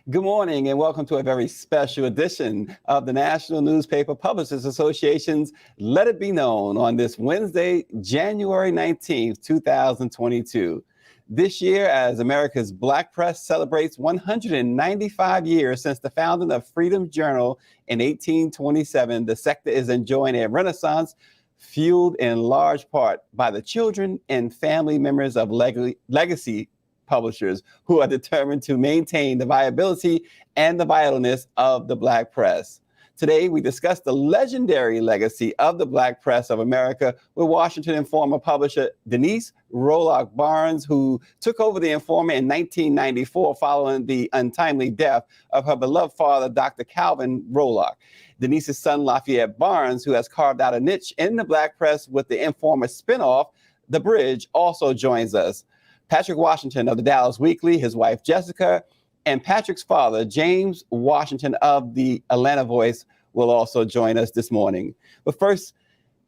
Good morning and welcome to a very special edition of the National Newspaper Publishers Association's Let It Be Known on this Wednesday, January 19th, 2022. This year, as America's Black press celebrates 195 years since the founding of Freedom Journal in 1827, the sector is enjoying a renaissance fueled in large part by the children and family members of legacy publishers who are determined to maintain the viability and the vitalness of the Black press. Today, we discuss the legendary legacy of the Black press of America with Washington Informer publisher Denise Rolark Barnes, who took over the Informer in 1994 following the untimely death of her beloved father, Dr. Calvin Rolark. Denise's son, Lafayette Barnes, who has carved out a niche in the Black press with the Informer spinoff, The Bridge, also joins us. Patrick Washington of the Dallas Weekly, his wife Jessica, and Patrick's father, James Washington of the Atlanta Voice, will also join us this morning. But first,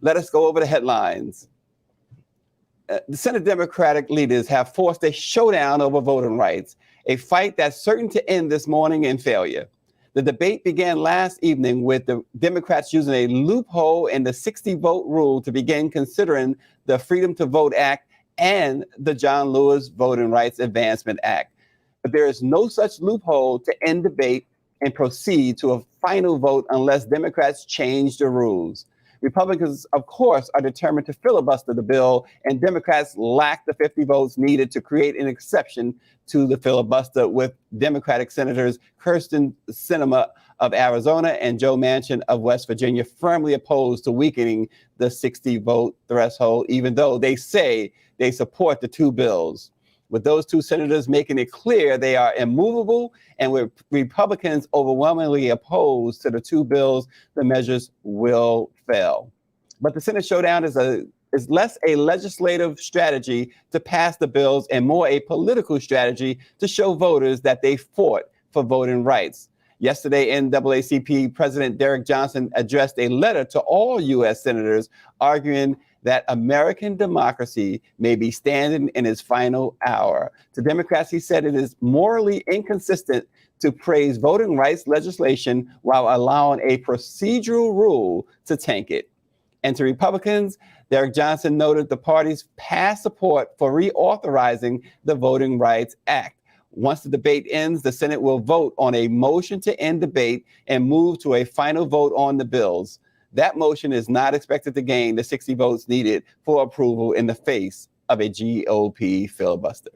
let us go over the headlines. The Senate Democratic leaders have forced a showdown over voting rights, a fight that's certain to end this morning in failure. The debate began last evening with the Democrats using a loophole in the 60-vote rule to begin considering the Freedom to Vote Act and the John Lewis Voting Rights Advancement Act. But there is no such loophole to end debate and proceed to a final vote unless Democrats change the rules. Republicans, of course, are determined to filibuster the bill, and Democrats lack the 50 votes needed to create an exception to the filibuster, with Democratic Senators Kyrsten Sinema of Arizona and Joe Manchin of West Virginia firmly opposed to weakening the 60-vote threshold, even though they say they support the two bills. With those two senators making it clear they are immovable, and with Republicans overwhelmingly opposed to the two bills, the measures will fail. But the Senate showdown is less a legislative strategy to pass the bills and more a political strategy to show voters that they fought for voting rights. Yesterday, NAACP President Derrick Johnson addressed a letter to all U.S. senators arguing that American democracy may be standing in its final hour. To Democrats, he said it is morally inconsistent to praise voting rights legislation while allowing a procedural rule to tank it. And to Republicans, Derrick Johnson noted the party's past support for reauthorizing the Voting Rights Act. Once the debate ends, the Senate will vote on a motion to end debate and move to a final vote on the bills. That motion is not expected to gain the 60 votes needed for approval in the face of a GOP filibuster.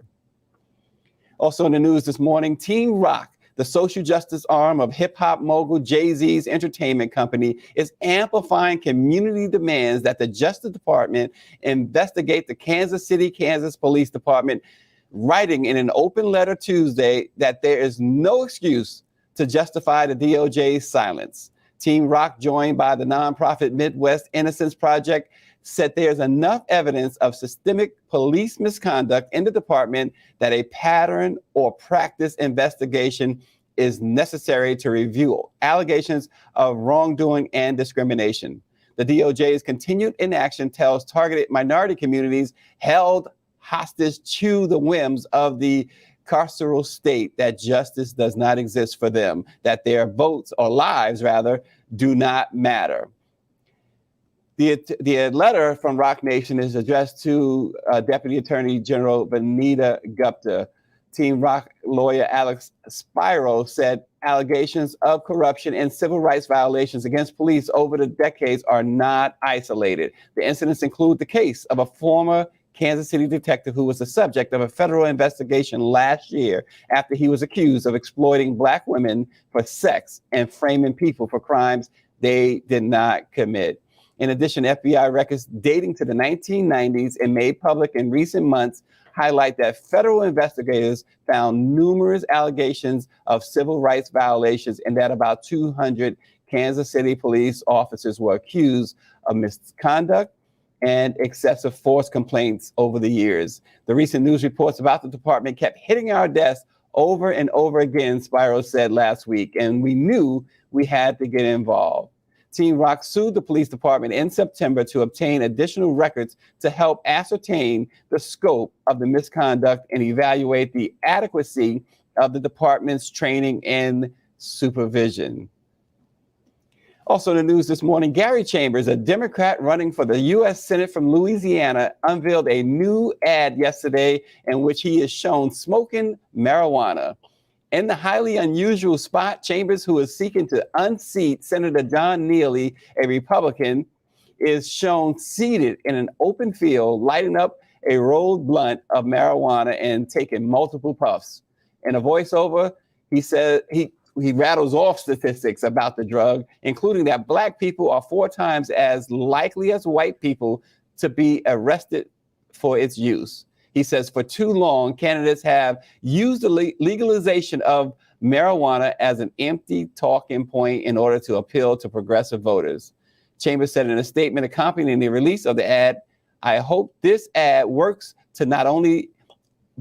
Also in the news this morning, Team Rock, the social justice arm of hip-hop mogul Jay-Z's entertainment company, is amplifying community demands that the Justice Department investigate the Kansas City, Kansas Police Department, writing in an open letter Tuesday that there is no excuse to justify the DOJ's silence. Team Rock, joined by the nonprofit Midwest Innocence Project, said there's enough evidence of systemic police misconduct in the department that a pattern or practice investigation is necessary to review allegations of wrongdoing and discrimination. The DOJ's continued inaction tells targeted minority communities held hostage to the whims of the carceral state that justice does not exist for them, that their votes or lives, rather, do not matter. The letter from Rock Nation is addressed to Deputy Attorney General Vanita Gupta. Team Rock lawyer Alex Spiro said allegations of corruption and civil rights violations against police over the decades are not isolated. The incidents include the case of a former Kansas City detective who was the subject of a federal investigation last year after he was accused of exploiting Black women for sex and framing people for crimes they did not commit. In addition, FBI records dating to the 1990s and made public in recent months highlight that federal investigators found numerous allegations of civil rights violations and that about 200 Kansas City police officers were accused of misconduct and excessive force complaints over the years. The recent news reports about the department kept hitting our desk over and over again, Spiro said last week, and we knew we had to get involved. Team Rock sued the police department in September to obtain additional records to help ascertain the scope of the misconduct and evaluate the adequacy of the department's training and supervision. Also in the news this morning, Gary Chambers, a Democrat running for the U.S. Senate from Louisiana, unveiled a new ad yesterday in which he is shown smoking marijuana. In the highly unusual spot, Chambers, who is seeking to unseat Senator John Neely, a Republican, is shown seated in an open field, lighting up a rolled blunt of marijuana and taking multiple puffs. In a voiceover, he said he rattles off statistics about the drug, including that Black people are 4 times as likely as white people to be arrested for its use. He says for too long, candidates have used the legalization of marijuana as an empty talking point in order to appeal to progressive voters. Chambers said in a statement accompanying the release of the ad, "I hope this ad works to not only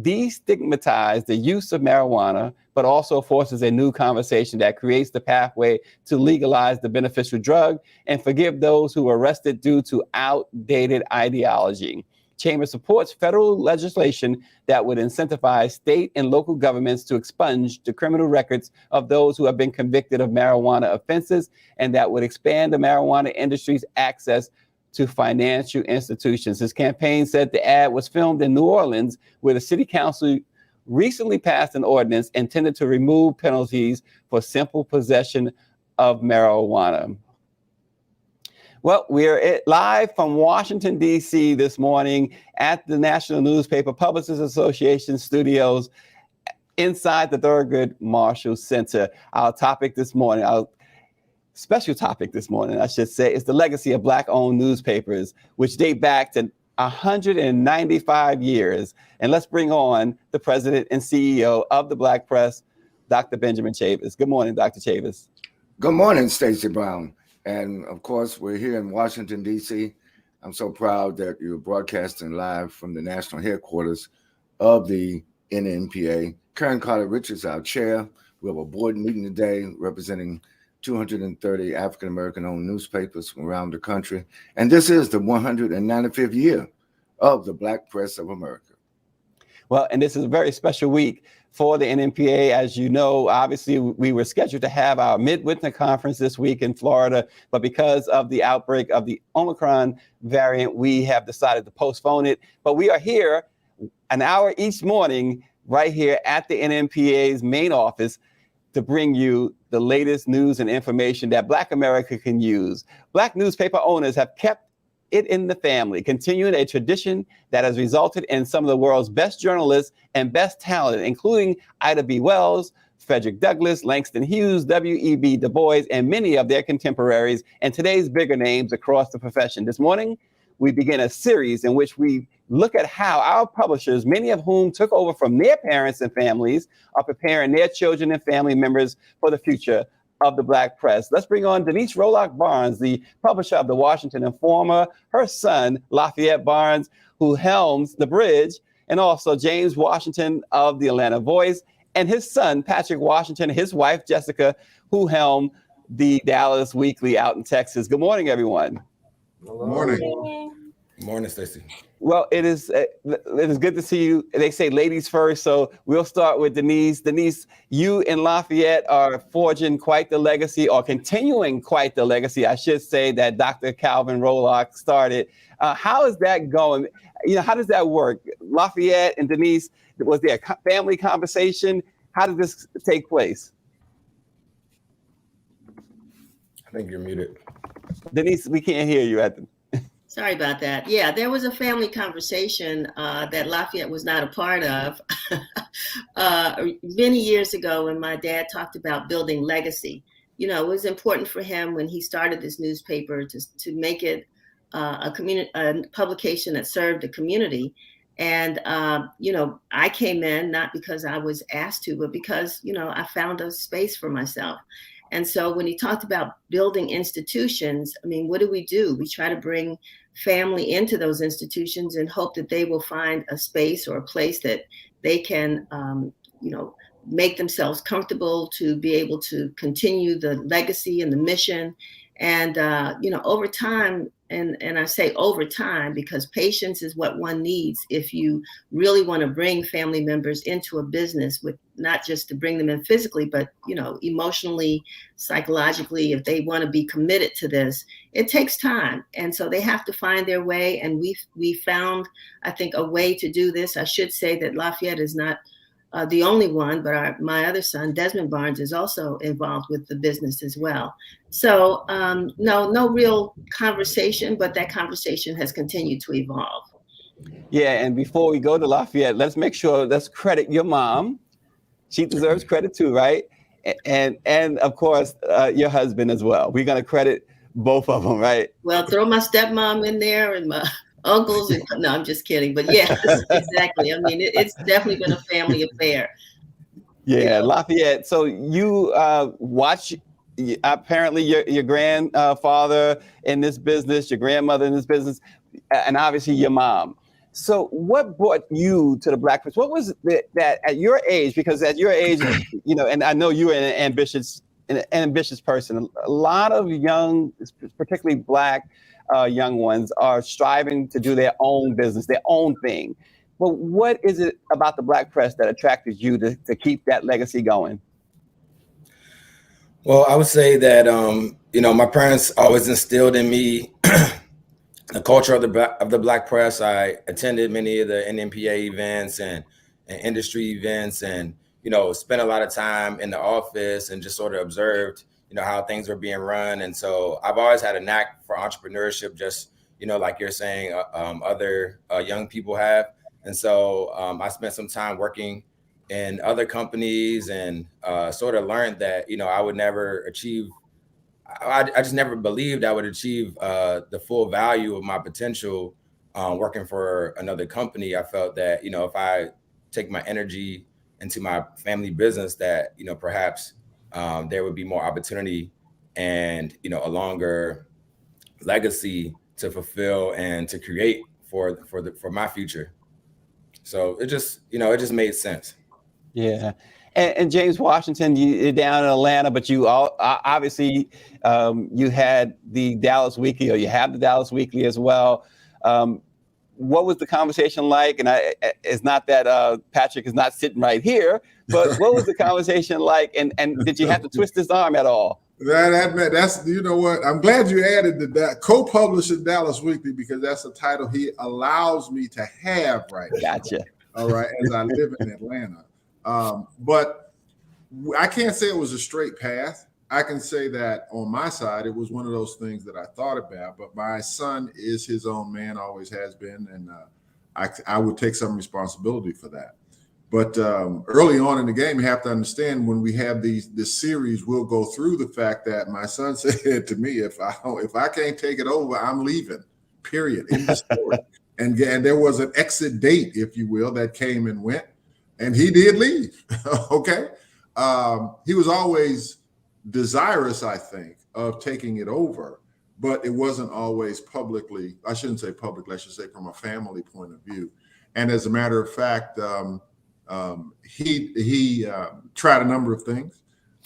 destigmatize the use of marijuana, but also forces a new conversation that creates the pathway to legalize the beneficial drug and forgive those who were arrested due to outdated ideology." Chambers supports federal legislation that would incentivize state and local governments to expunge the criminal records of those who have been convicted of marijuana offenses, and that would expand the marijuana industry's access to financial institutions. His campaign said the ad was filmed in New Orleans, where the city council recently passed an ordinance intended to remove penalties for simple possession of marijuana. Well, we're live from Washington, D.C. this morning at the National Newspaper Publishers Association studios inside the Thurgood Marshall Center. Our topic this morning, our special topic this morning, I should say, is the legacy of Black-owned newspapers, which date back to 195 years. And let's bring on the president and CEO of the Black Press, Dr. Benjamin Chavis. Good morning, Dr. Chavis. Good morning, Stacy Brown. And of course, we're here in Washington, D.C. I'm so proud that you're broadcasting live from the national headquarters of the NNPA. Karen Carter-Richards, our chair. We have a board meeting today representing 230 African-American owned newspapers from around the country. And this is the 195th year of the Black Press of America. Well, and this is a very special week for the NNPA. As you know, obviously, we were scheduled to have our midwinter conference this week in Florida, but because of the outbreak of the Omicron variant, we have decided to postpone it. But we are here an hour each morning right here at the NNPA's main office to bring you the latest news and information that Black America can use. Black newspaper owners have kept it in the family, continuing a tradition that has resulted in some of the world's best journalists and best talent, including Ida B. Wells, Frederick Douglass, Langston Hughes, W.E.B. Du Bois, and many of their contemporaries, and today's bigger names across the profession. This morning, we begin a series in which we look at how our publishers, many of whom took over from their parents and families, are preparing their children and family members for the future of the Black press. Let's bring on Denise Rolark Barnes, the publisher of the Washington Informer, her son, Lafayette Barnes, who helms The Bridge, and also James Washington of the Atlanta Voice, and his son, Patrick Washington, his wife, Jessica, who helm the Dallas Weekly out in Texas. Good morning, everyone. Good morning. Good morning, Stacy. Well, it is good to see you. They say ladies first, so we'll start with Denise. Denise, you and Lafayette are forging quite the legacy, or continuing quite the legacy, I should say, that Dr. Calvin Rolark started. How is that going? You know, how does that work? Lafayette and Denise, was there a family conversation? How did this take place? I think you're muted. Denise, we can't hear you at the... Sorry about that. Yeah, there was a family conversation that Lafayette was not a part of many years ago when my dad talked about building legacy. You know, it was important for him when he started this newspaper to make it a publication that served the community. And, you know, I came in not because I was asked to, but because, you know, I found a space for myself. And so when he talked about building institutions, I mean, what do? We try to bring family into those institutions and hope that they will find a space or a place that they can, you know, make themselves comfortable to be able to continue the legacy and the mission And, over time, and I say over time because patience is what one needs if you really want to bring family members into a business, with not just to bring them in physically, but, emotionally, psychologically, if they want to be committed to this, it takes time. And so they have to find their way. And we found, I think, a way to do this. I should say that Lafayette is not the only one, but my other son, Desmond Barnes, is also involved with the business as well. So no real conversation, but that conversation has continued to evolve. Yeah, and before we go to Lafayette, let's credit your mom. She deserves credit too, right? And of course, your husband as well. We're gonna credit both of them, right? Well, throw my stepmom in there and my uncles. No, I'm just kidding. But yes, exactly. I mean, it's definitely been a family affair. Yeah, Lafayette. So you watch apparently your grandfather in this business, your grandmother in this business, and obviously your mom. So what brought you to the Black press? What was that at your age? Because at your age, and I know you are an ambitious person. A lot of young, particularly Black young ones, are striving to do their own business, their own thing. Well, what is it about the Black press that attracted you to keep that legacy going? Well, I would say that my parents always instilled in me the culture of the Black press. I attended many of the NNPA events and industry events, and spent a lot of time in the office and just sort of observed how things were being run. And so I've always had a knack for entrepreneurship, just like you're saying, other young people have. And so I spent some time working in other companies and sort of learned that I would never achieve. I just never believed I would achieve the full value of my potential working for another company. I felt that if I take my energy into my family business, that perhaps there would be more opportunity and a longer legacy to fulfill and to create for my future. So it just made sense. Yeah. And James Washington, you're down in Atlanta, but you obviously you had the Dallas Weekly, or you have the Dallas Weekly as well. What was the conversation like? And it's not that Patrick is not sitting right here, but what was the conversation like? And did you have to twist his arm at all? That's what, I'm glad you added that co-publisher Dallas Weekly, because that's a title he allows me to have right now. Gotcha. All right, as I live in Atlanta. But I can't say it was a straight path. I can say that on my side, it was one of those things that I thought about, but my son is his own man, always has been. And I would take some responsibility for that. But early on in the game, you have to understand, when we have this series, we'll go through the fact that my son said to me, if I can't take it over, I'm leaving, period, in the story. And there was an exit date, if you will, that came and went, and he did leave. Okay. He was always desirous, I think, of taking it over, but it wasn't always publicly. I shouldn't say publicly, I should say from a family point of view. And as a matter of fact, he tried a number of things,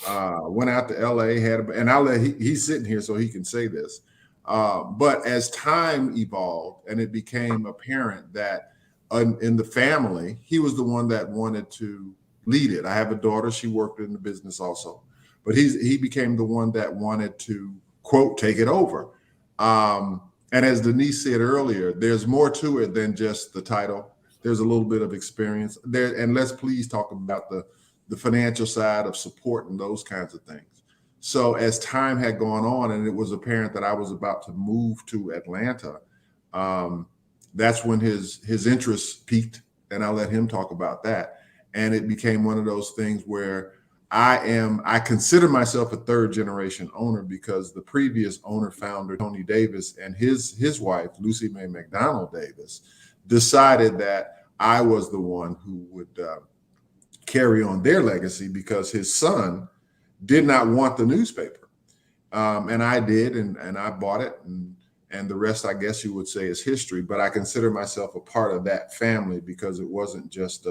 went out to LA, he's sitting here so he can say this. But as time evolved and it became apparent that in the family, he was the one that wanted to lead it. I have a daughter, she worked in the business also, but he became the one that wanted to, quote, take it over. And as Denise said earlier, there's more to it than just the title. There's a little bit of experience there. And let's please talk about the financial side of support and those kinds of things. So as time had gone on and it was apparent that I was about to move to Atlanta, that's when his interest peaked, and I'll let him talk about that. And it became one of those things where I consider myself a third generation owner, because the previous owner, founder, Tony Davis, and his wife, Lucy Mae McDonald Davis, decided that I was the one who would carry on their legacy, because his son did not want the newspaper. And I did, and I bought it, and the rest, I guess you would say, is history. But I consider myself a part of that family, because it wasn't just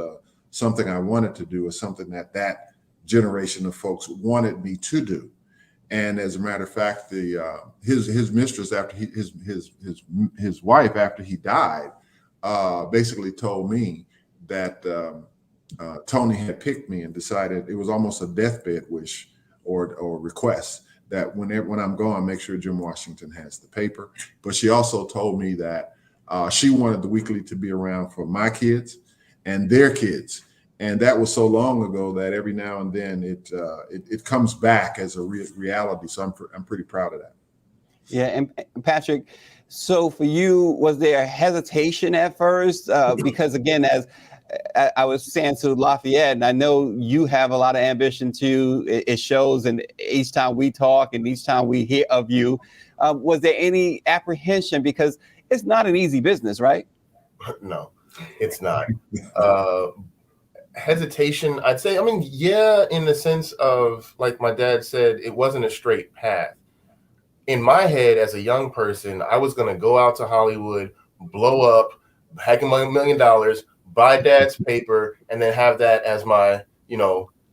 something I wanted to do, or something that generation of folks wanted me to do. And as a matter of fact, his mistress, after his wife, after he died, basically told me that Tony had picked me and decided it was almost a deathbed wish or request that when I'm gone, make sure Jim Washington has the paper. But she also told me that she wanted the weekly to be around for my kids and their kids. And that was so long ago that every now and then it comes back as a reality. So I'm pretty proud of that. Yeah, and Patrick, so for you, was there a hesitation at first? Because again, as I was saying to Lafayette, and I know you have a lot of ambition too. It shows, and each time we talk and each time we hear of you, was there any apprehension? Because it's not an easy business, right? No, it's not. Hesitation, I'd say, I mean, yeah, in the sense of, like my dad said, it wasn't a straight path. In my head, as a young person, I was going to go out to Hollywood, blow up, hack $1 million, buy dad's paper, and then have that as my,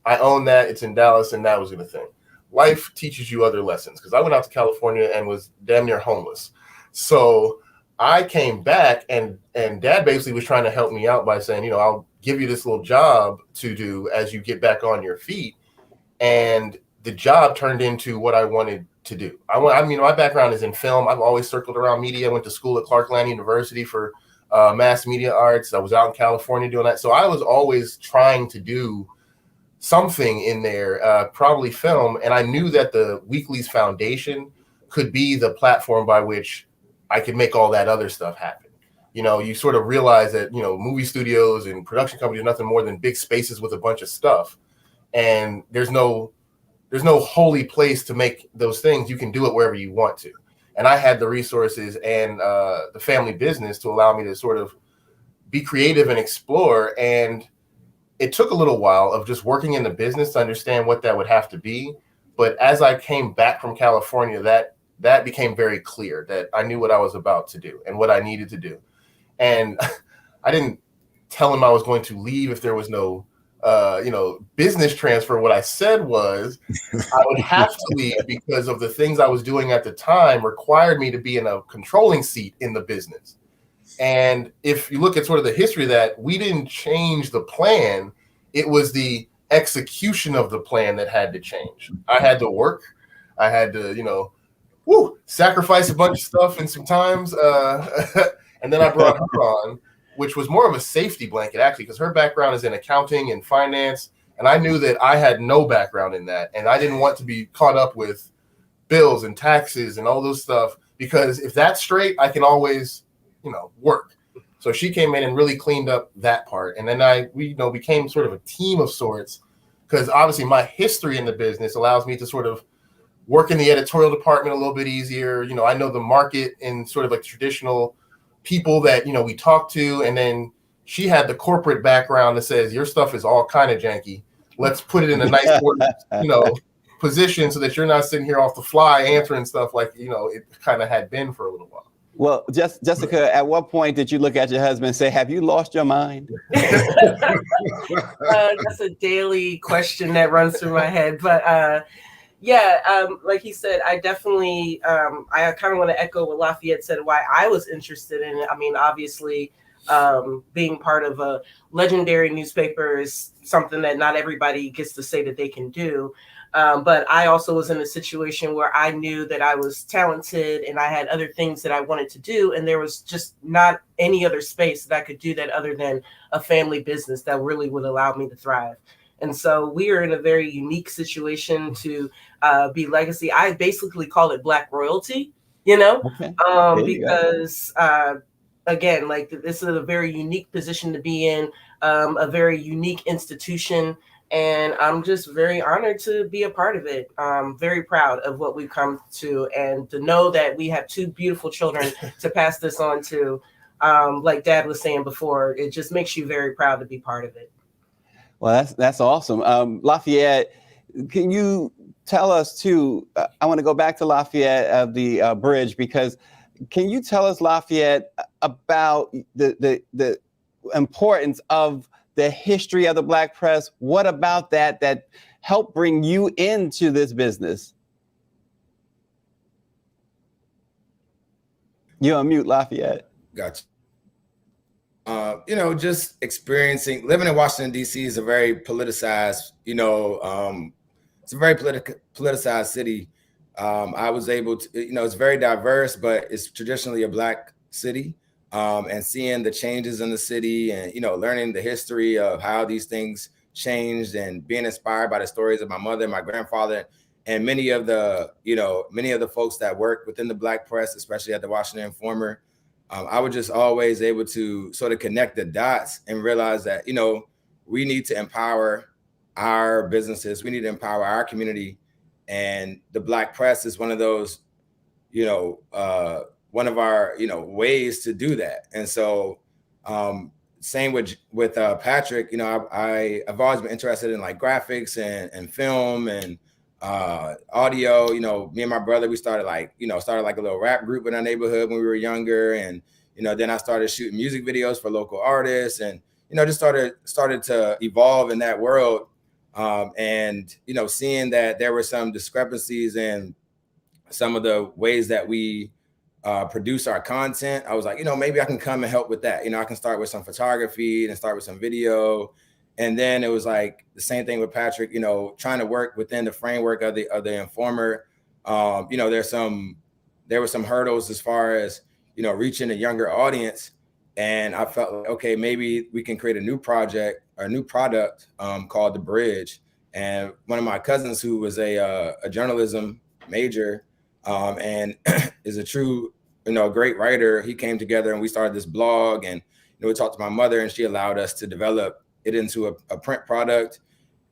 I own that, it's in Dallas, and that was the thing. Life teaches you other lessons, because I went out to California and was damn near homeless. So I came back, and dad basically was trying to help me out by saying, I'll give you this little job to do as you get back on your feet. And the job turned into what I wanted to do. My background is in film. I've always circled around media. I went to school at Clarkland University for mass media arts. I was out in California doing that. So I was always trying to do something in there, probably film. And I knew that the Weekly's Foundation could be the platform by which I could make all that other stuff happen. You sort of realize that, movie studios and production companies are nothing more than big spaces with a bunch of stuff. And there's no holy place to make those things. You can do it wherever you want to. And I had the resources and the family business to allow me to sort of be creative and explore. And it took a little while of just working in the business to understand what that would have to be. But as I came back from California, that became very clear that I knew what I was about to do and what I needed to do. And I didn't tell him I was going to leave if there was no, business transfer. What I said was I would have to leave because of the things I was doing at the time required me to be in a controlling seat in the business. And if you look at sort of the history of that, we didn't change the plan. It was the execution of the plan that had to change. I had to work. I had to, sacrifice a bunch of stuff and some times. And then I brought her on, which was more of a safety blanket, actually, because her background is in accounting and finance. And I knew that I had no background in that. And I didn't want to be caught up with bills and taxes and all those stuff, because if that's straight, I can always, work. So she came in and really cleaned up that part. And then we became sort of a team of sorts, because obviously my history in the business allows me to sort of work in the editorial department a little bit easier. I know the market in sort of like traditional people that, we talk to. And then she had the corporate background that says your stuff is all kind of janky. Let's put it in a nice, position so that you're not sitting here off the fly answering stuff like, it kind of had been for a little while. Well, Jessica, at what point did you look at your husband and say, have you lost your mind? That's a daily question that runs through my head. But like he said, I definitely, I kind of want to echo what Lafayette said, why I was interested in it. I mean, obviously, being part of a legendary newspaper is something that not everybody gets to say that they can do. But I also was in a situation where I knew that I was talented and I had other things that I wanted to do. And there was just not any other space that I could do that other than a family business that really would allow me to thrive. And so we are in a very unique situation to be legacy. I basically call it Black royalty, okay. Because again, like this is a very unique position to be in, a very unique institution. And I'm just very honored to be a part of it. I'm very proud of what we've come to, and to know that we have two beautiful children to pass this on to. Like Dad was saying before, it just makes you very proud to be part of it. Well, that's awesome. Lafayette, can you tell us too, I want to go back to Lafayette of the bridge, because can you tell us, Lafayette, about the importance of the history of the Black press? What about that helped bring you into this business? You're on mute, Lafayette. Gotcha. Just living in Washington, D.C. is a very politicized, it's a very politicized city. I was able to, it's very diverse, but it's traditionally a Black city. And seeing the changes in the city and, learning the history of how these things changed and being inspired by the stories of my mother and my grandfather and many of the folks that work within the Black press, especially at the Washington Informer. I was just always able to sort of connect the dots and realize that, we need to empower our businesses. We need to empower our community. And the Black press is one of those, one of our, ways to do that. And so same with Patrick, I've always been interested in like graphics and film and audio. Me and my brother, we started like a little rap group in our neighborhood when we were younger. And, then I started shooting music videos for local artists and, just started to evolve in that world. And, seeing that there were some discrepancies in some of the ways that we produce our content, I was like, maybe I can come and help with that. I can start with some photography and start with some video. And then it was like the same thing with Patrick, trying to work within the framework of the Informer. There were some hurdles as far as, reaching a younger audience. And I felt like, okay, maybe we can create a new product called The Bridge. And one of my cousins who was a journalism major and is a true, great writer, he came together and we started this blog and, we talked to my mother and she allowed us to develop it into a print product.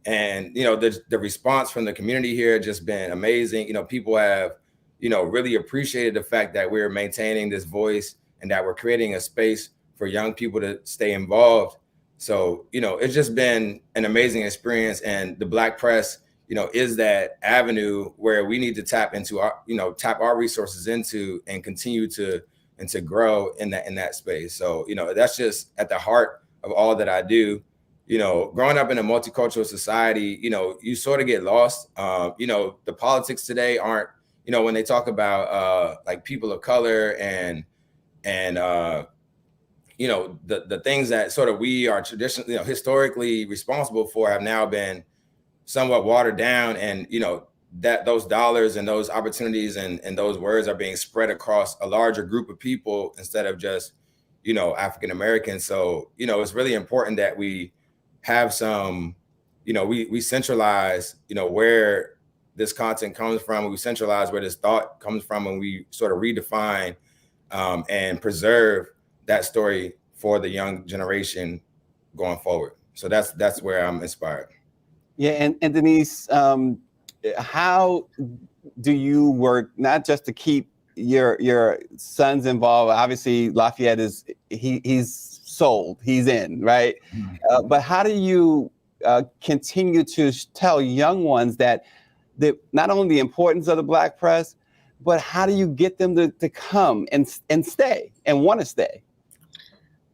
And, the response from the community here has just been amazing. People have, really appreciated the fact that we're maintaining this voice and that we're creating a space for young people to stay involved. So, it's just been an amazing experience. And the Black press, is that avenue where we need to tap our resources into and continue to grow in that space. So, that's just at the heart of all that I do. Growing up in a multicultural society, you sort of get lost. The politics today aren't, when they talk about like people of color and the things that sort of we are traditionally, historically responsible for have now been somewhat watered down. And, that those dollars and those opportunities and those words are being spread across a larger group of people instead of just, African Americans. So, it's really important that we have some, we centralize, where this content comes from. We centralize where this thought comes from, and we sort of redefine and preserve that story for the young generation going forward. So that's where I'm inspired. Yeah, and Denise, how do you work not just to keep your sons involved? Obviously, Lafayette he's sold, he's in, right? But how do you continue to tell young ones that not only the importance of the Black press, but how do you get them to come and stay and want to stay?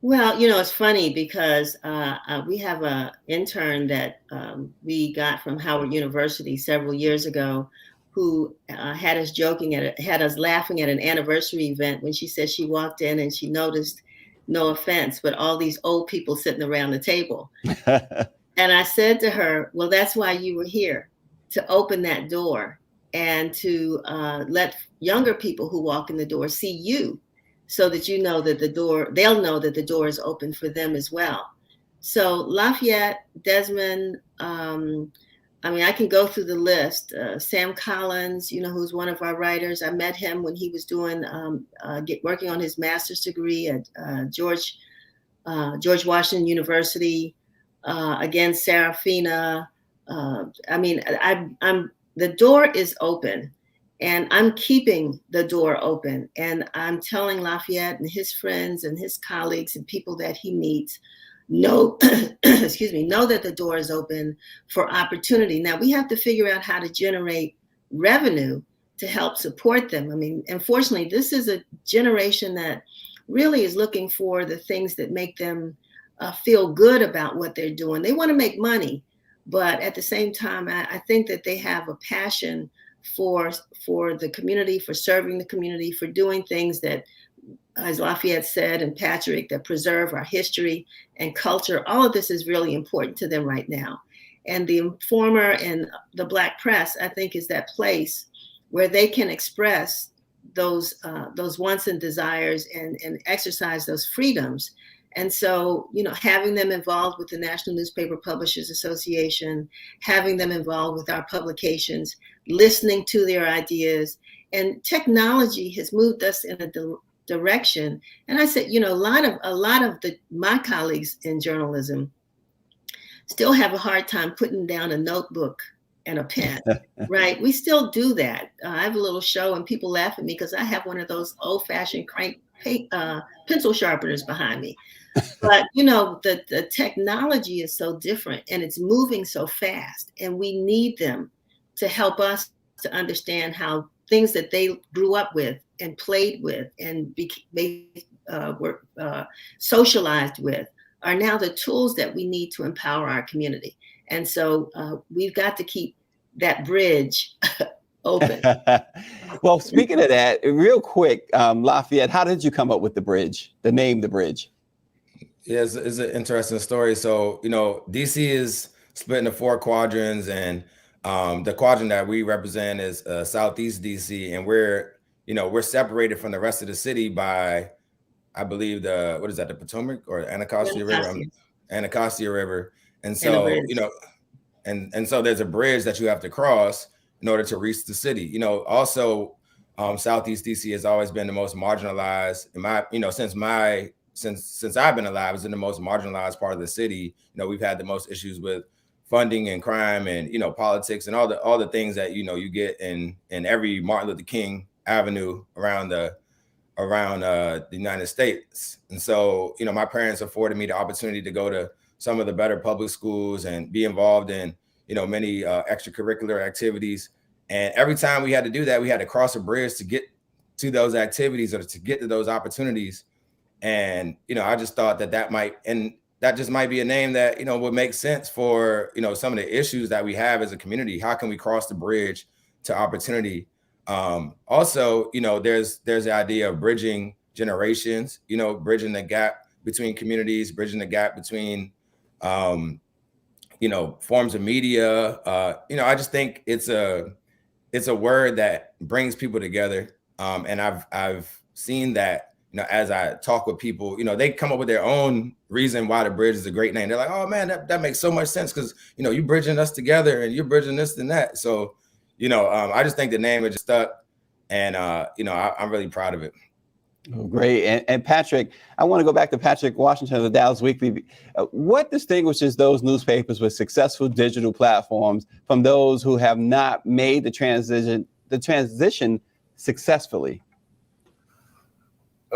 Well, it's funny because we have an intern that we got from Howard University several years ago who had us laughing at an anniversary event when she said she walked in and she noticed, no offense, but all these old people sitting around the table. And I said to her, well, that's why you were here, to open that door and to let younger people who walk in the door see you, so that they'll know that the door is open for them as well. So Lafayette, Desmond, I can go through the list. Sam Collins, who's one of our writers. I met him when he was doing working on his master's degree at George Washington University. Again, Serafina. The door is open, and I'm keeping the door open. And I'm telling Lafayette and his friends and his colleagues and people that he meets, know that the door is open for opportunity. Now we have to figure out how to generate revenue to help support them. Unfortunately, this is a generation that really is looking for the things that make them feel good about what they're doing. They want to make money, but at the same time, I think that they have a passion for the community, for serving the community, for doing things that as Lafayette said, and Patrick, that preserve our history and culture. All of this is really important to them right now. And the Informer and the Black press, I think, is that place where they can express those wants and desires and exercise those freedoms. And so, having them involved with the National Newspaper Publishers Association, having them involved with our publications, listening to their ideas, and technology has moved us in a direction. And I said, a lot of my colleagues in journalism still have a hard time putting down a notebook and a pen, right? We still do that. I have a little show and people laugh at me because I have one of those old-fashioned crank pencil sharpeners behind me. But, the technology is so different and it's moving so fast, and we need them to help us to understand how things that they grew up with and played with and were socialized with are now the tools that we need to empower our community. And so we've got to keep that bridge open. Well, speaking of that, real quick, Lafayette, how did you come up with the name The Bridge? Yeah, it's an interesting story. So, DC is split into 4 quadrants, and the quadrant that we represent is Southeast DC, and we're separated from the rest of the city by, I believe, the Potomac or Anacostia River? Anacostia River. And so, and so there's a bridge that you have to cross in order to reach the city. Also, Southeast DC has always been the most marginalized since I've been alive. It's in the most marginalized part of the city. We've had the most issues with funding and crime and, politics and all the things that, you get in every Martin Luther King Avenue around the United States. And so, my parents afforded me the opportunity to go to some of the better public schools and be involved in, many extracurricular activities. And every time we had to do that, we had to cross a bridge to get to those activities or to get to those opportunities. And, I just thought that might be a name that, would make sense for, some of the issues that we have as a community. How can we cross the bridge to opportunity? Also, there's the idea of bridging generations, bridging the gap between communities, bridging the gap between, forms of media. I just think it's a word that brings people together. And I've seen that, as I talk with people, they come up with their own reason why The Bridge is a great name. They're like, oh man, that makes so much sense because, you're bridging us together and you're bridging this and that. So, I just think the name is just stuck, and, I'm really proud of it. Oh, great. And Patrick, I want to go back to Patrick Washington of the Dallas Weekly. What distinguishes those newspapers with successful digital platforms from those who have not made the transition successfully?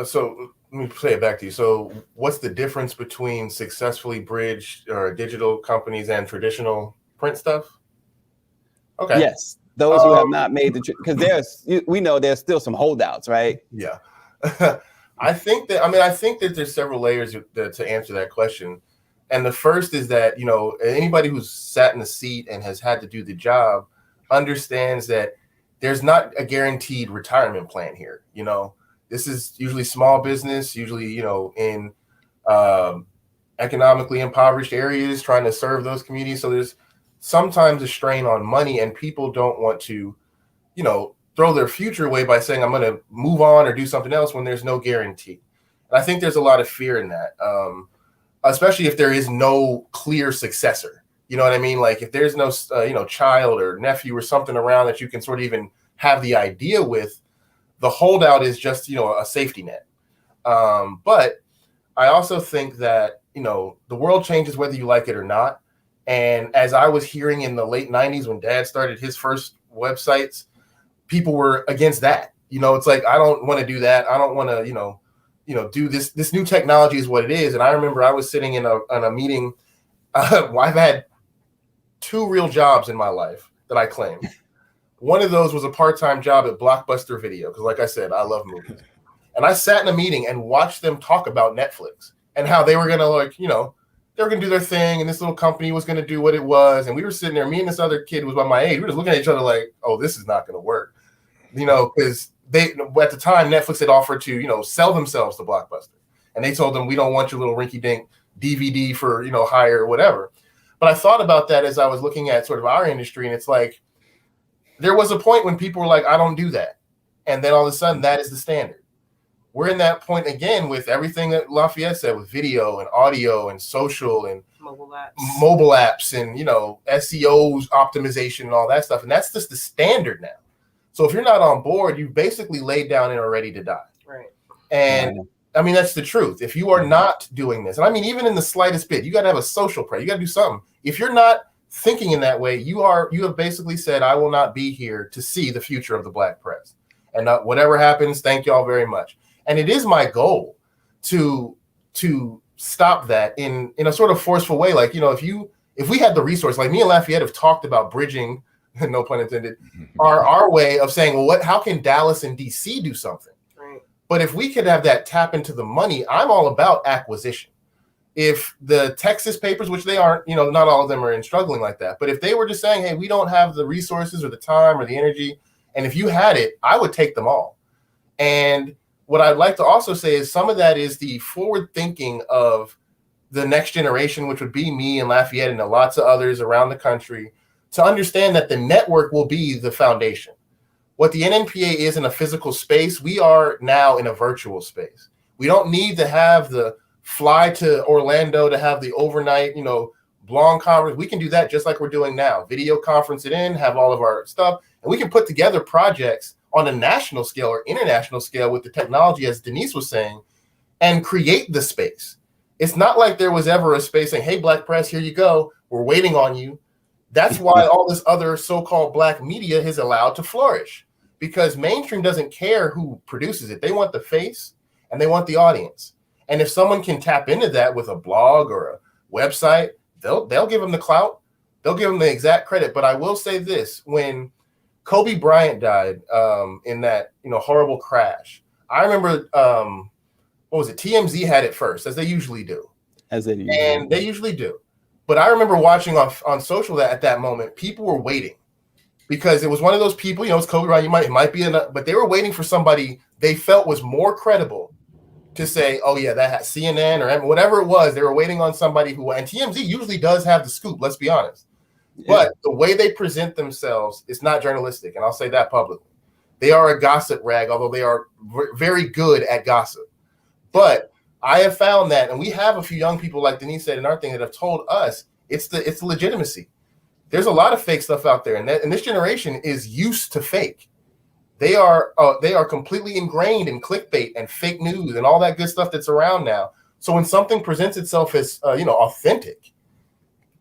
So let me say it back to you. So what's the difference between successfully bridged or digital companies and traditional print stuff? Okay. Yes. Those who have not made because we know there's still some holdouts, right? Yeah. I think that there's several layers to answer that question. And the first is that, anybody who's sat in the seat and has had to do the job understands that there's not a guaranteed retirement plan here. This is usually small business, usually, in economically impoverished areas, trying to serve those communities. So there's sometimes a strain on money, and people don't want to, throw their future away by saying, I'm going to move on or do something else when there's no guarantee. And I think there's a lot of fear in that, especially if there is no clear successor. You know what I mean? Like if there's no, child or nephew or something around that you can sort of even have the idea with, the holdout is just, a safety net. But I also think that, the world changes whether you like it or not. And as I was hearing in the late 90s when Dad started his first websites, people were against that. It's like, I don't want to do that. I don't want to, do this. This new technology is what it is. And I remember I was sitting in a meeting. I've had 2 real jobs in my life that I claim. One of those was a part-time job at Blockbuster Video, because like I said, I love movies. And I sat in a meeting and watched them talk about Netflix and how they were going to they were going to do their thing and this little company was going to do what it was. And we were sitting there, me and this other kid was about my age. We were just looking at each other like, oh, this is not going to work. Because at the time, Netflix had offered to, sell themselves to Blockbuster. And they told them, we don't want your little rinky-dink DVD for, hire or whatever. But I thought about that as I was looking at sort of our industry, and it's like, there was a point when people were like, I don't do that. And then all of a sudden, that is the standard. We're in that point again with everything that Lafayette said, with video and audio and social and mobile apps and, SEO optimization and all that stuff. And that's just the standard now. So if you're not on board, you've basically laid down and are ready to die. Right. And I mean, that's the truth. If you are not doing this, and I mean, even in the slightest bit, you got to have a social press. You got to do something. If you're not thinking in that way, you have basically said, I will not be here to see the future of the Black press. And whatever happens, thank y'all very much. And it is my goal to stop that in a sort of forceful way. Like, if we had the resource, like me and Lafayette have talked about bridging, no pun intended, our way of saying, well, how can Dallas and DC do something? Right. But if we could have that tap into the money, I'm all about acquisition. If the Texas papers, which they aren't, not all of them are struggling like that, but if they were just saying, hey, we don't have the resources or the time or the energy, and if you had it, I would take them all. And what I'd like to also say is some of that is the forward thinking of the next generation, which would be me and Lafayette and lots of others around the country, to understand that the network will be the foundation. What the NNPA is in a physical space, we are now in a virtual space. We don't need to have the fly to Orlando to have the overnight, long conference. We can do that just like we're doing now. Video conference it in, have all of our stuff, and we can put together projects on a national scale or international scale with the technology, as Denise was saying, and create the space. It's not like there was ever a space saying, hey, Black press, here you go. We're waiting on you. That's why all this other so-called Black media is allowed to flourish, because mainstream doesn't care who produces it. They want the face and they want the audience. And if someone can tap into that with a blog or a website, they'll give them the clout. They'll give them the exact credit. But I will say this, when Kobe Bryant died in that horrible crash, I remember, what was it? TMZ had it first, as they usually do. And they usually do. But I remember watching on social that at that moment, people were waiting, because it was one of those people, it's Kobe Bryant, it might be enough, but they were waiting for somebody they felt was more credible to say, oh yeah, that CNN or whatever it was. They were waiting on somebody and TMZ usually does have the scoop, let's be honest. Yeah. But the way they present themselves is not journalistic, and I'll say that publicly. They are a gossip rag, although they are very good at gossip. But I have found that, and we have a few young people, like Denise said in our thing, that have told us it's the legitimacy. There's a lot of fake stuff out there, and this generation is used to fake. They are completely ingrained in clickbait and fake news and all that good stuff that's around now. So when something presents itself as authentic,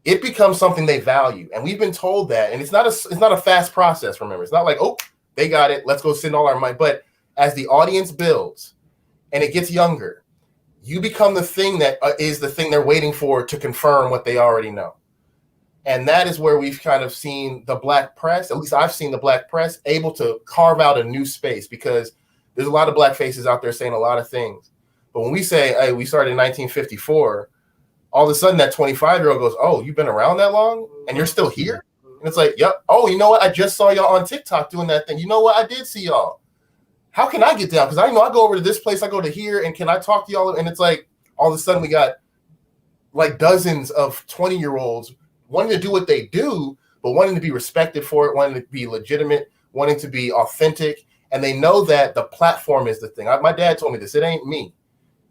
it becomes something they value. And we've been told that, and it's not a fast process. Remember, it's not like, oh, they got it, let's go send all our money. But as the audience builds and it gets younger, you become the thing that is the thing they're waiting for to confirm what they already know. And that is where we've kind of seen the Black press, at least I've seen the Black press, able to carve out a new space, because there's a lot of Black faces out there saying a lot of things. But when we say, hey, we started in 1954, all of a sudden that 25-year-old goes, oh, you've been around that long and you're still here? And it's like, yep. Oh, you know what? I just saw y'all on TikTok doing that thing. You know what? I did see y'all. How can I get down? Because I go over to this place, I go to here, and can I talk to y'all? And it's like, all of a sudden we got like dozens of 20-year-olds wanting to do what they do, but wanting to be respected for it, wanting to be legitimate, wanting to be authentic. And they know that the platform is the thing. My dad told me this. It ain't me.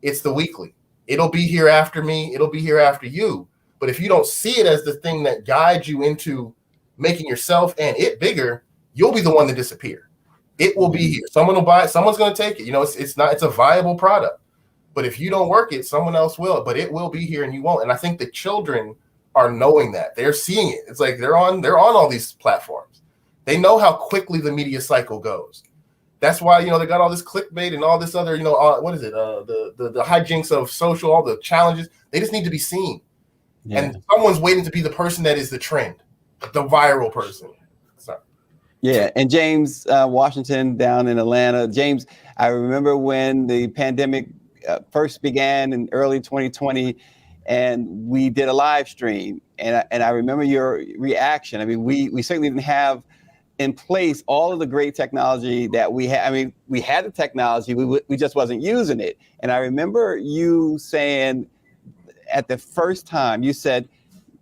It's the weekly. It'll be here after me. It'll be here after you. But if you don't see it as the thing that guides you into making yourself and it bigger, you'll be the one to disappear. It will be here. Someone will buy it. Someone's going to take it. It's a viable product. But if you don't work it, someone else will. But it will be here and you won't. And I think the children are knowing that. They're seeing it. It's like they're on all these platforms. They know how quickly the media cycle goes. That's why, they got all this clickbait and all this other, what is it? The hijinks of social, all the challenges. They just need to be seen. Yeah. And someone's waiting to be the person that is the trend, the viral person. Sorry. Yeah. And James Washington down in Atlanta. James, I remember when the pandemic first began in early 2020, and we did a live stream. And I remember your reaction. I mean, we certainly didn't have in place all of the great technology that we had. I mean, we had the technology, we just wasn't using it. And I remember you saying at the first time, you said,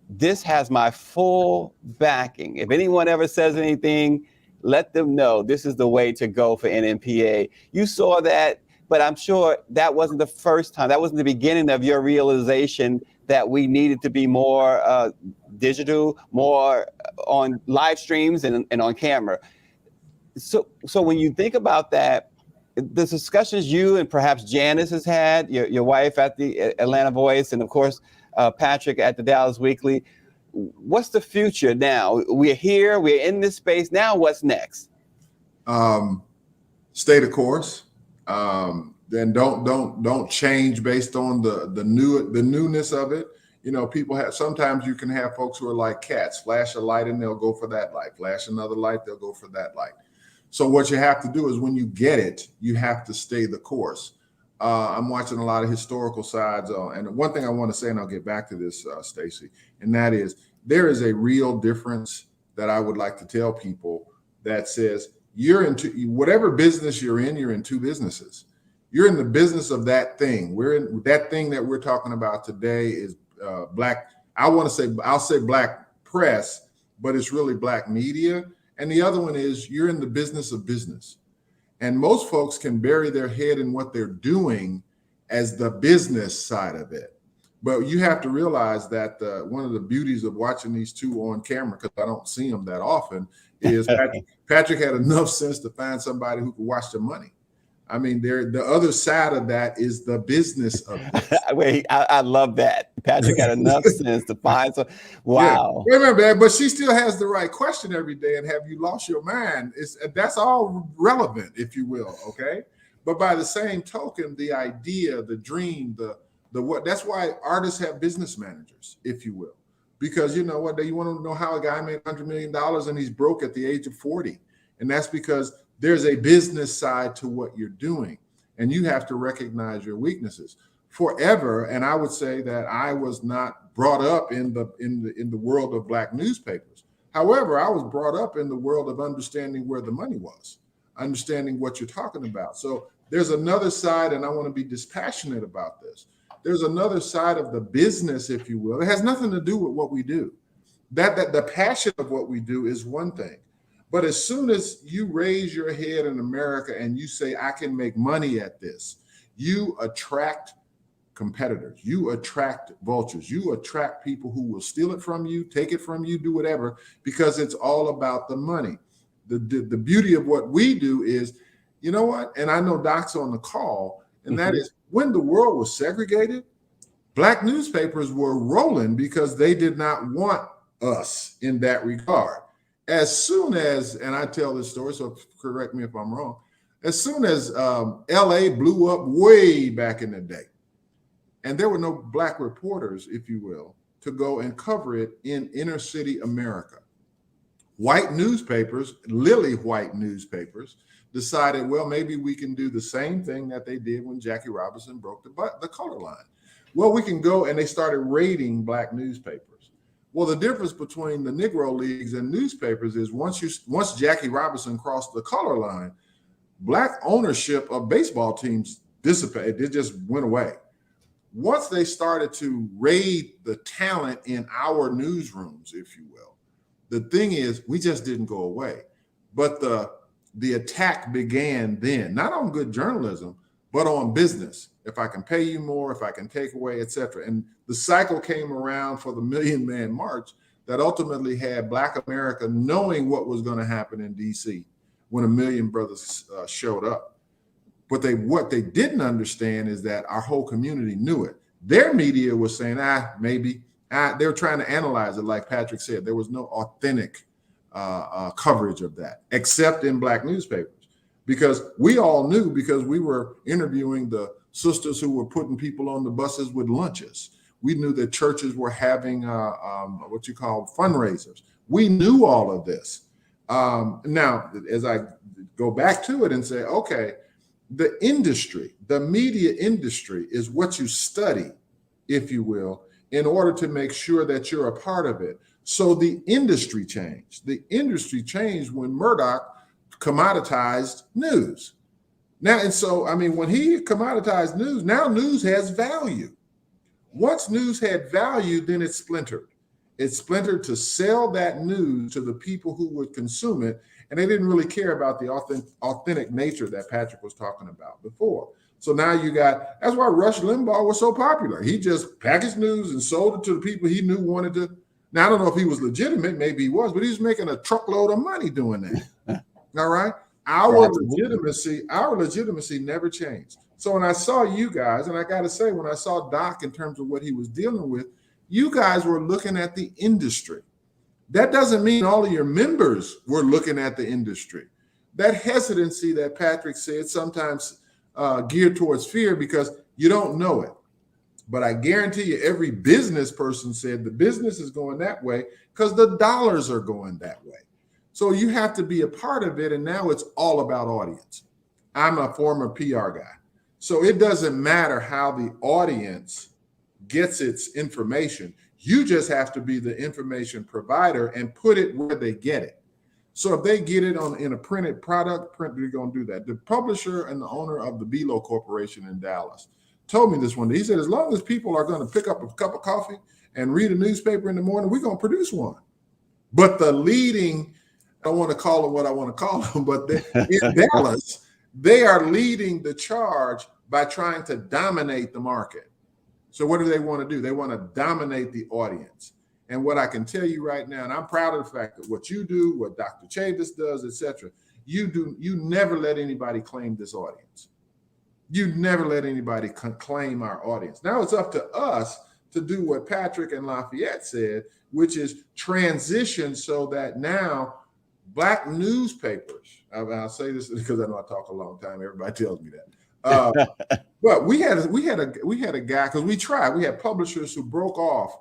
this has my full backing. If anyone ever says anything, let them know this is the way to go for NNPA. You saw that, but I'm sure that wasn't the first time. That wasn't the beginning of your realization that we needed to be more digital, more on live streams and on camera. So when you think about that, the discussions you and perhaps Janice has had, your wife at the Atlanta Voice, and of course, Patrick at the Dallas Weekly, what's the future now? We're here, we're in this space. Now what's next? Stay the course. Then don't change based on the newness of it. You know, sometimes you can have folks who are like cats, flash a light and they'll go for that light, flash another light, they'll go for that light. So what you have to do is when you get it, you have to stay the course. I'm watching a lot of historical sides. And one thing I want to say, and I'll get back to this, Stacy, and that is there is a real difference that I would like to tell people that says you're into whatever business you're in two businesses. You're in the business of that thing. We're in that thing that we're talking about today is black. I'll say black press, but it's really black media. And the other one is you're in the business of business. And most folks can bury their head in what they're doing as the business side of it. But you have to realize that one of the beauties of watching these two on camera, because I don't see them that often, is Patrick had enough sense to find somebody who could watch their money. I mean, the other side of that is the business of this. Wait, I love that. Patrick had enough sense to find some. Wow. Yeah. Wait a minute, but she still has the right question every day. And have you lost your mind? That's all relevant, if you will. Okay. But by the same token, the idea, the dream, the what, that's why artists have business managers, if you will, because you know what, you want to know how a guy made $100 million and he's broke at the age of 40. And that's because there's a business side to what you're doing, and you have to recognize your weaknesses. Forever, and I would say that I was not brought up in the world of black newspapers. However, I was brought up in the world of understanding where the money was, understanding what you're talking about. So there's another side, and I want to be dispassionate about this. There's another side of the business, if you will. It has nothing to do with what we do. That the passion of what we do is one thing. But as soon as you raise your head in America and you say, I can make money at this, you attract competitors, you attract vultures, you attract people who will steal it from you, take it from you, do whatever, because it's all about the money. The beauty of what we do is, you know what? And I know Doc's on the call, and that is when the world was segregated, black newspapers were rolling because they did not want us in that regard. As soon as, and I tell this story, so correct me if I'm wrong, as soon as LA blew up way back in the day, and there were no black reporters, if you will, to go and cover it in inner city America, white newspapers, lily white newspapers, decided, well, maybe we can do the same thing that they did when Jackie Robinson broke the color line. Well, we can go, and they started raiding black newspapers. Well, the difference between the Negro leagues and newspapers is once Jackie Robinson crossed the color line, black ownership of baseball teams dissipated. It just went away. Once they started to raid the talent in our newsrooms, if you will, the thing is, we just didn't go away. But the attack began then, not on good journalism, but on business. If I can pay you more, if I can take away, et cetera. And the cycle came around for the Million Man March that ultimately had Black America knowing what was going to happen in DC when a million brothers showed up. But what they didn't understand is that our whole community knew it. Their media was saying, maybe. They were trying to analyze it, like Patrick said. There was no authentic coverage of that, except in black newspapers. Because we all knew, because we were interviewing the sisters who were putting people on the buses with lunches. We knew that churches were having fundraisers. We knew all of this. Now, as I go back to it and say, okay, the industry, the media industry is what you study, if you will, in order to make sure that you're a part of it. So the industry changed. The industry changed when Murdoch commoditized news. Now, and so, I mean, when he commoditized news, now news has value. Once news had value, then it splintered. It splintered to sell that news to the people who would consume it. And they didn't really care about the authentic nature that Patrick was talking about before. So now you got, that's why Rush Limbaugh was so popular. He just packaged news and sold it to the people he knew wanted to. Now, I don't know if he was legitimate, maybe he was, but he was making a truckload of money doing that. All right. Our legitimacy never changed. So when I saw you guys, and I got to say, when I saw Doc in terms of what he was dealing with, you guys were looking at the industry. That doesn't mean all of your members were looking at the industry. That hesitancy that Patrick said sometimes geared towards fear because you don't know it. But I guarantee you every business person said the business is going that way because the dollars are going that way. So you have to be a part of it. And now it's all about audience. I'm a former PR guy. So it doesn't matter how the audience gets its information. You just have to be the information provider and put it where they get it. So if they get it in a printed product, they're going to do that. The publisher and the owner of the Belo Corporation in Dallas told me this one day. He said, as long as people are going to pick up a cup of coffee and read a newspaper in the morning, we're going to produce one. But the leading, I don't want to call them what I want to call them, but in Dallas, they are leading the charge by trying to dominate the market. So what do they want to do? They want to dominate the audience. And what I can tell you right now, and I'm proud of the fact that what you do, what Dr. Chavis does, etc., you never let anybody claim this audience. You never let anybody claim our audience. Now it's up to us to do what Patrick and Lafayette said, which is transition so that now Black newspapers, I'll say this because I know I talk a long time, everybody tells me that. But we had a guy, because we had publishers who broke off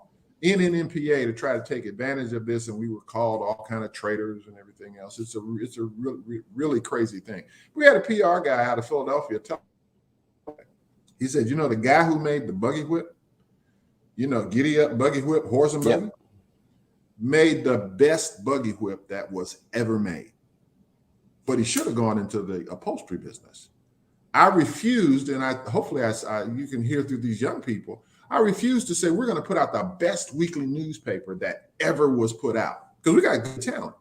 in NMPA to try to take advantage of this, and we were called all kind of traitors and everything else. It's a really crazy thing. We had a PR guy out of Philadelphia. He said, the guy who made the buggy whip, giddy up buggy whip, horse and buggy, made the best buggy whip that was ever made. But he should have gone into the upholstery business. I refused, and hopefully you can hear through these young people, I refused to say we're going to put out the best weekly newspaper that ever was put out because we got good talent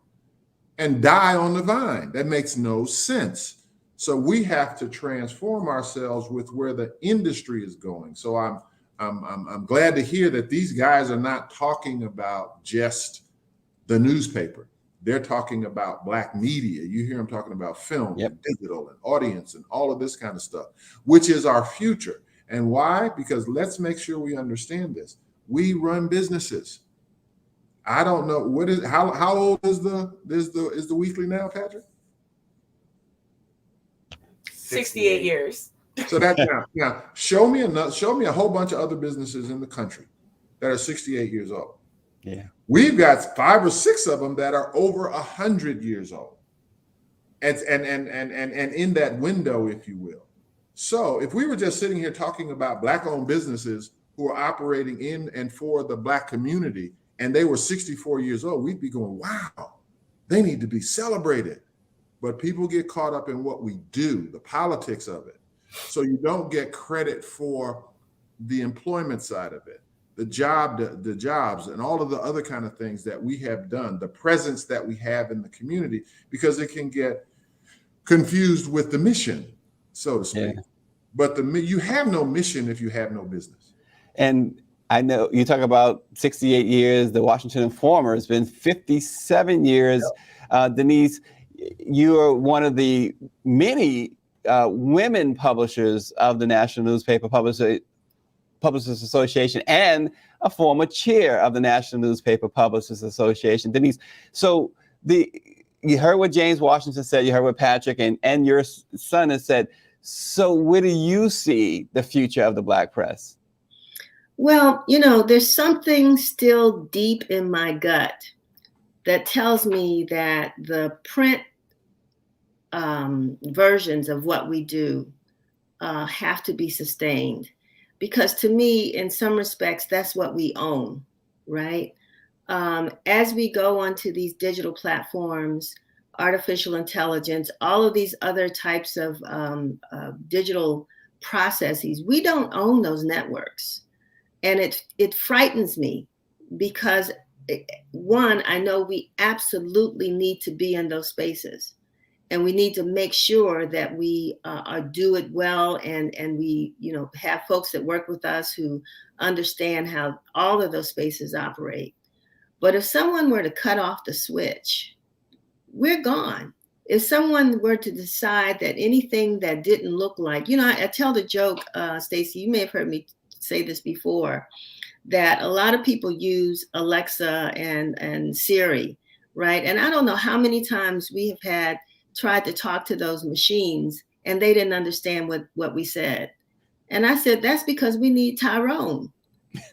and die on the vine. That makes no sense. So we have to transform ourselves with where the industry is going. So I'm glad to hear that these guys are not talking about just the newspaper. They're talking about Black media. You hear them talking about film, and digital, and audience, and all of this kind of stuff, which is our future. And why? Because let's make sure we understand this. We run businesses. I don't know how old is the weekly now, Patrick? 68 years. So that's now show me a whole bunch of other businesses in the country that are 68 years old. Yeah. We've got 5 or 6 of them that are over 100 years old. And in that window, if you will. So if we were just sitting here talking about Black-owned businesses who are operating in and for the Black community, and they were 64 years old, we'd be going, wow, they need to be celebrated. But people get caught up in what we do, the politics of it. So you don't get credit for the employment side of it, the jobs, and all of the other kind of things that we have done, the presence that we have in the community, because it can get confused with the mission, so to speak. Yeah. But you have no mission if you have no business. And I know you talk about 68 years. The Washington Informer has been 57 years. Yep. Denise, you are one of the many women publishers of the National Newspaper Publishers Association and a former chair of the National Newspaper Publishers Association. Denise, so you heard what James Washington said, you heard what Patrick and your son has said. So where do you see the future of the Black press? Well, there's something still deep in my gut that tells me that the print versions of what we do have to be sustained. Because to me, in some respects, that's what we own, right? as we go onto these digital platforms, artificial intelligence, all of these other types of digital processes, we don't own those networks. And it frightens me because, one, I know we absolutely need to be in those spaces. And we need to make sure that we do it well, and we, have folks that work with us who understand how all of those spaces operate. But if someone were to cut off the switch, we're gone. If someone were to decide that anything that didn't look like, I tell the joke, Stacy, you may have heard me say this before, that a lot of people use Alexa and Siri, right? And I don't know how many times we have tried to talk to those machines and they didn't understand what we said. And I said, that's because we need Tyrone.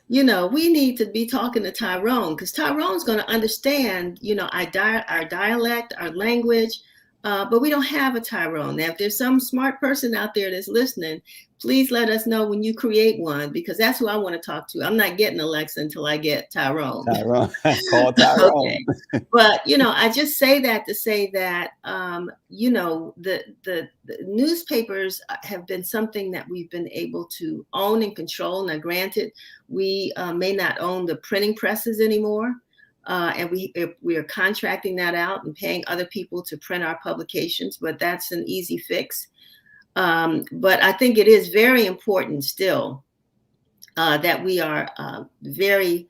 We need to be talking to Tyrone, because Tyrone's going to understand, our dialect, our language, but we don't have a Tyrone. Now, if there's some smart person out there that's listening, please let us know when you create one, because that's who I want to talk to. I'm not getting Alexa until I get Tyrone. Call Tyrone. Okay. But, I just say that to say that, the newspapers have been something that we've been able to own and control. Now, granted, we may not own the printing presses anymore. And we are contracting that out and paying other people to print our publications, but that's an easy fix. But I think it is very important still that we are very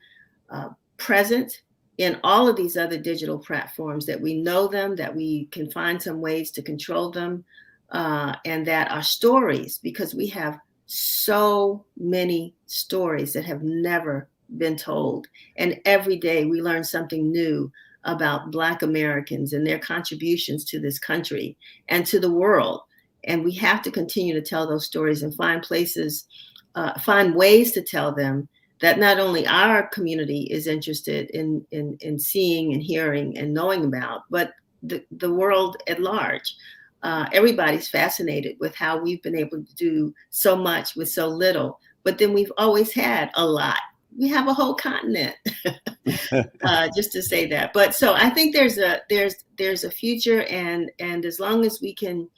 present in all of these other digital platforms, that we know them, that we can find some ways to control them, and that our stories, because we have so many stories that have never been told. And every day we learn something new about Black Americans and their contributions to this country and to the world. And we have to continue to tell those stories and find places, find ways to tell them that not only our community is interested in seeing and hearing and knowing about, but the world at large. Everybody's fascinated with how we've been able to do so much with so little, but then we've always had a lot. We have a whole continent, just to say that. But so I think there's a future, and as long as we can,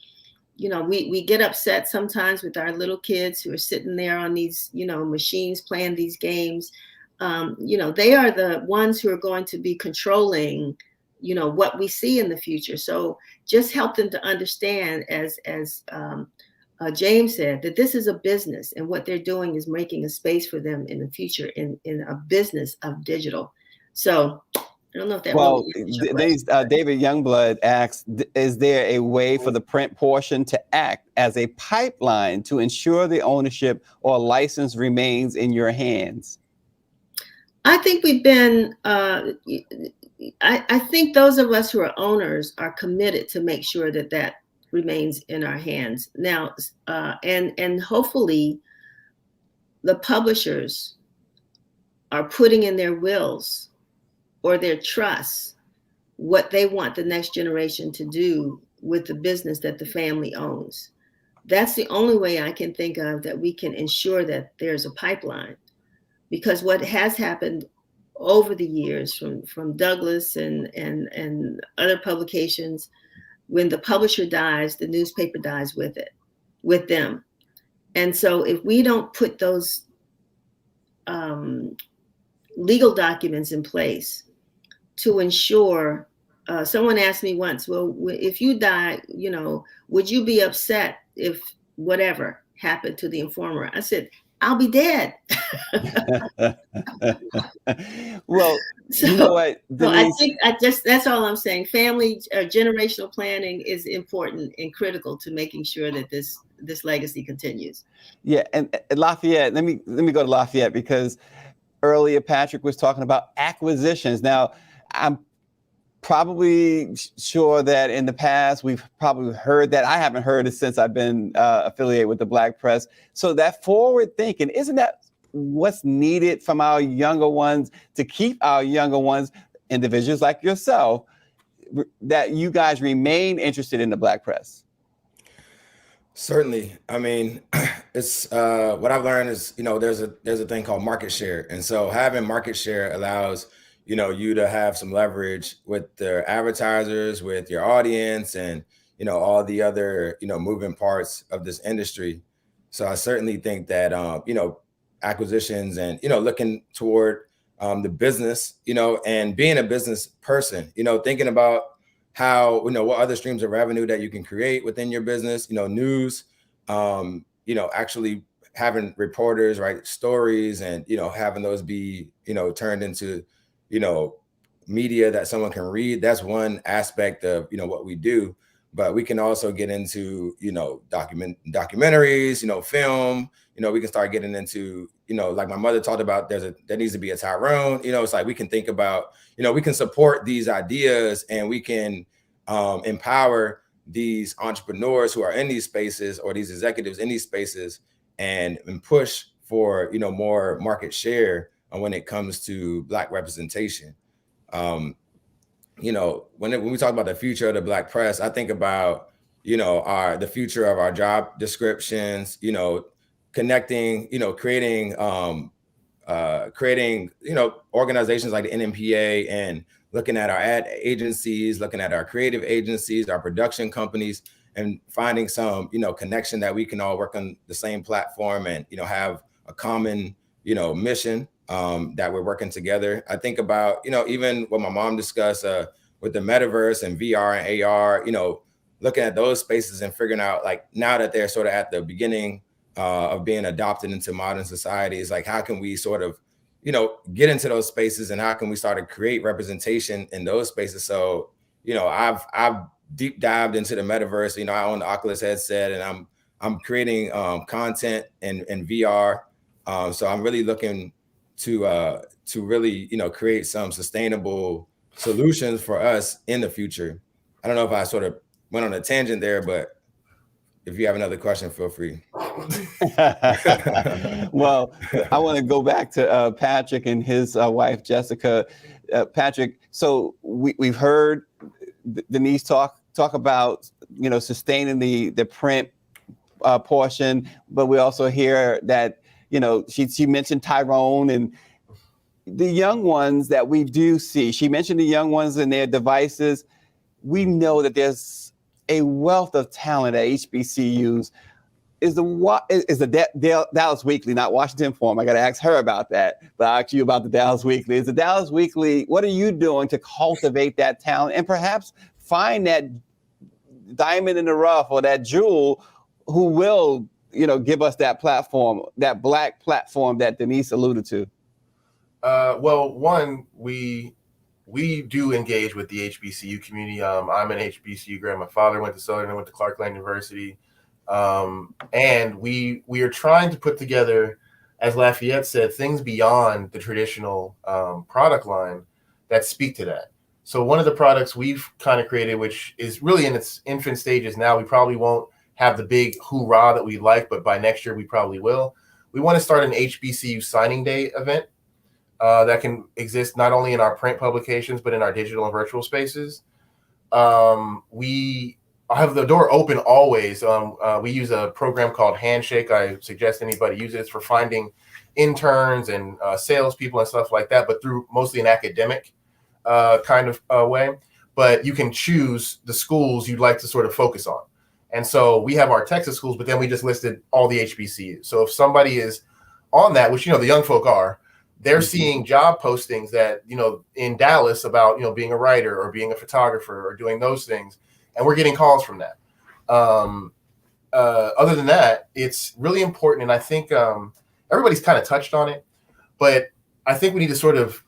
we get upset sometimes with our little kids who are sitting there on these, machines playing these games. They are the ones who are going to be controlling, what we see in the future. So just help them to understand, as James said, that this is a business, and what they're doing is making a space for them in the future in a business of digital. So I don't know if that. Well, David Youngblood asks, is there a way for the print portion to act as a pipeline to ensure the ownership or license remains in your hands? I think we've been, I think those of us who are owners are committed to make sure that remains in our hands now, and hopefully the publishers are putting in their wills or their trusts what they want the next generation to do with the business that the family owns. That's the only way I can think of that we can ensure that there's a pipeline, because what has happened over the years from Douglas and other publications, when the publisher dies, the newspaper dies with them. And so if we don't put those legal documents in place to ensure, someone asked me once, well, if you die, would you be upset if whatever happened to the informer? I said, I'll be dead. Well, you know what, Denise? So I think that's all I'm saying. Family generational planning is important and critical to making sure that this legacy continues. Yeah, and Lafayette, let me go to Lafayette, because earlier Patrick was talking about acquisitions. Now, I'm probably sure that in the past we've probably heard that. I haven't heard it since I've been affiliated with the Black Press. So that forward thinking, isn't that what's needed from our younger ones to keep our younger ones, individuals like yourself, that you guys remain interested in the Black Press? Certainly. I mean, it's what I've learned is, there's a thing called market share. And so having market share allows, you to have some leverage with the advertisers, with your audience, and all the other moving parts of this industry. So I certainly think that acquisitions and looking toward the business, and being a business person, thinking about how what other streams of revenue that you can create within your business, news, actually having reporters write stories and having those be turned into media that someone can read. That's one aspect of what we do. But we can also get into documentaries, film. We can start getting into like my mother talked about. There needs to be a Tyrone. It's like we can think about we can support these ideas, and we can empower these entrepreneurs who are in these spaces, or these executives in these spaces, and push for more market share when it comes to Black representation. When we talk about the future of the Black press, I think about the future of our job descriptions, connecting, creating organizations like the NMPA, and looking at our ad agencies, looking at our creative agencies, our production companies, and finding some connection that we can all work on the same platform and have a common mission that we're working together. I think about even what my mom discussed with the metaverse and VR and AR, looking at those spaces and figuring out, like, now that they're sort of at the beginning of being adopted into modern society, is like, how can we sort of get into those spaces, and how can we start to create representation in those spaces? So I've deep dived into the metaverse. I own the Oculus headset, and I'm creating content in VR. So I'm really looking to really create some sustainable solutions for us in the future. I don't know if I sort of went on a tangent there, but if you have another question, feel free. Well, I want to go back to Patrick and his wife, Jessica. Patrick, so we've heard Denise talk about sustaining the print portion, but we also hear that she mentioned Tyrone and the young ones that we do see. She mentioned the young ones and their devices. We know that there's a wealth of talent at HBCUs. Is the Dallas Weekly, not Washington Forum? I got to ask her about that, but I'll ask you about the Dallas Weekly. Is the Dallas Weekly, what are you doing to cultivate that talent and perhaps find that diamond in the rough or that jewel who will, give us that platform, that Black platform that Denise alluded to? Well, one, we do engage with the HBCU community. I'm an HBCU grad. My father went to Southern, I went to Clarkland University. And we are trying to put together, as Lafayette said, things beyond the traditional product line that speak to that. So one of the products we've kind of created, which is really in its infant stages now, we probably won't have the big hoorah that we'd like, but by next year we probably will. We want to start an HBCU signing day event that can exist not only in our print publications, but in our digital and virtual spaces. We have the door open always. We use a program called Handshake. I suggest anybody use it. It's for finding interns and salespeople and stuff like that, but through mostly an academic kind of way. But you can choose the schools you'd like to sort of focus on. And so we have our Texas schools, but then we just listed all the HBCUs. So if somebody is on that, which, the young folk are, they're seeing job postings that, in Dallas about, being a writer or being a photographer or doing those things. And we're getting calls from that. Other than that, it's really important. And I think everybody's kind of touched on it, but I think we need to sort of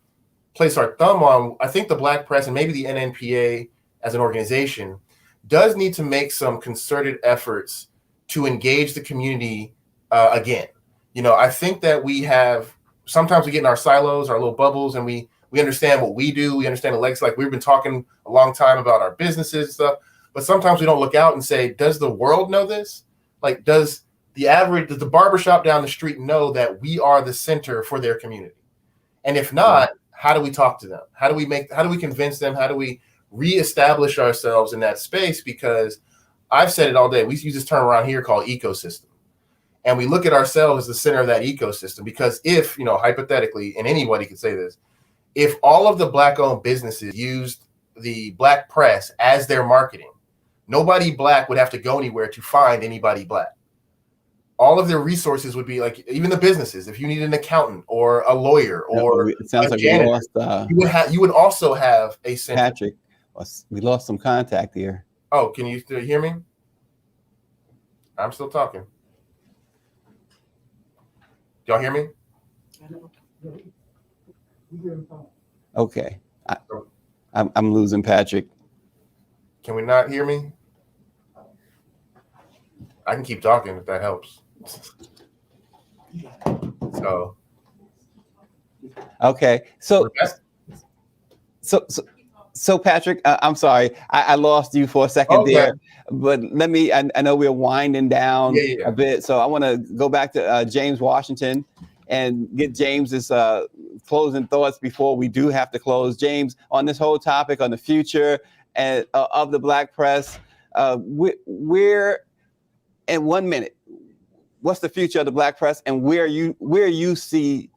place our thumb on, I think the Black press and maybe the NNPA as an organization does need to make some concerted efforts to engage the community again. I think that sometimes we get in our silos, our little bubbles, and we understand what we do. We understand the legacy. Like, we've been talking a long time about our businesses and stuff, but sometimes we don't look out and say, does the world know this? Like, does the barbershop down the street know that we are the center for their community? And if not, how do we talk to them? How do we convince them? How do we reestablish ourselves in that space? Because I've said it all day. We use this term around here called ecosystem. And we look at ourselves as the center of that ecosystem, because if, hypothetically, and anybody could say this, if all of the Black-owned businesses used the Black press as their marketing, nobody Black would have to go anywhere to find anybody Black. All of their resources would be like, even the businesses, if you need an accountant or a lawyer or it sounds a like janitor, we lost you would also have a center. Patrick. We lost some contact here. Oh, can you still hear me? I'm still talking. Y'all hear me? Okay. I'm losing Patrick. Can we not hear me? I can keep talking if that helps. So. Okay. So Patrick, I'm sorry, I lost you for a second there, but let me, I know we're winding down a bit, so I want to go back to James Washington and get James's closing thoughts before we do have to close. James, on this whole topic, on the future of the Black press, where, in 1 minute, what's the future of the Black press, and where you see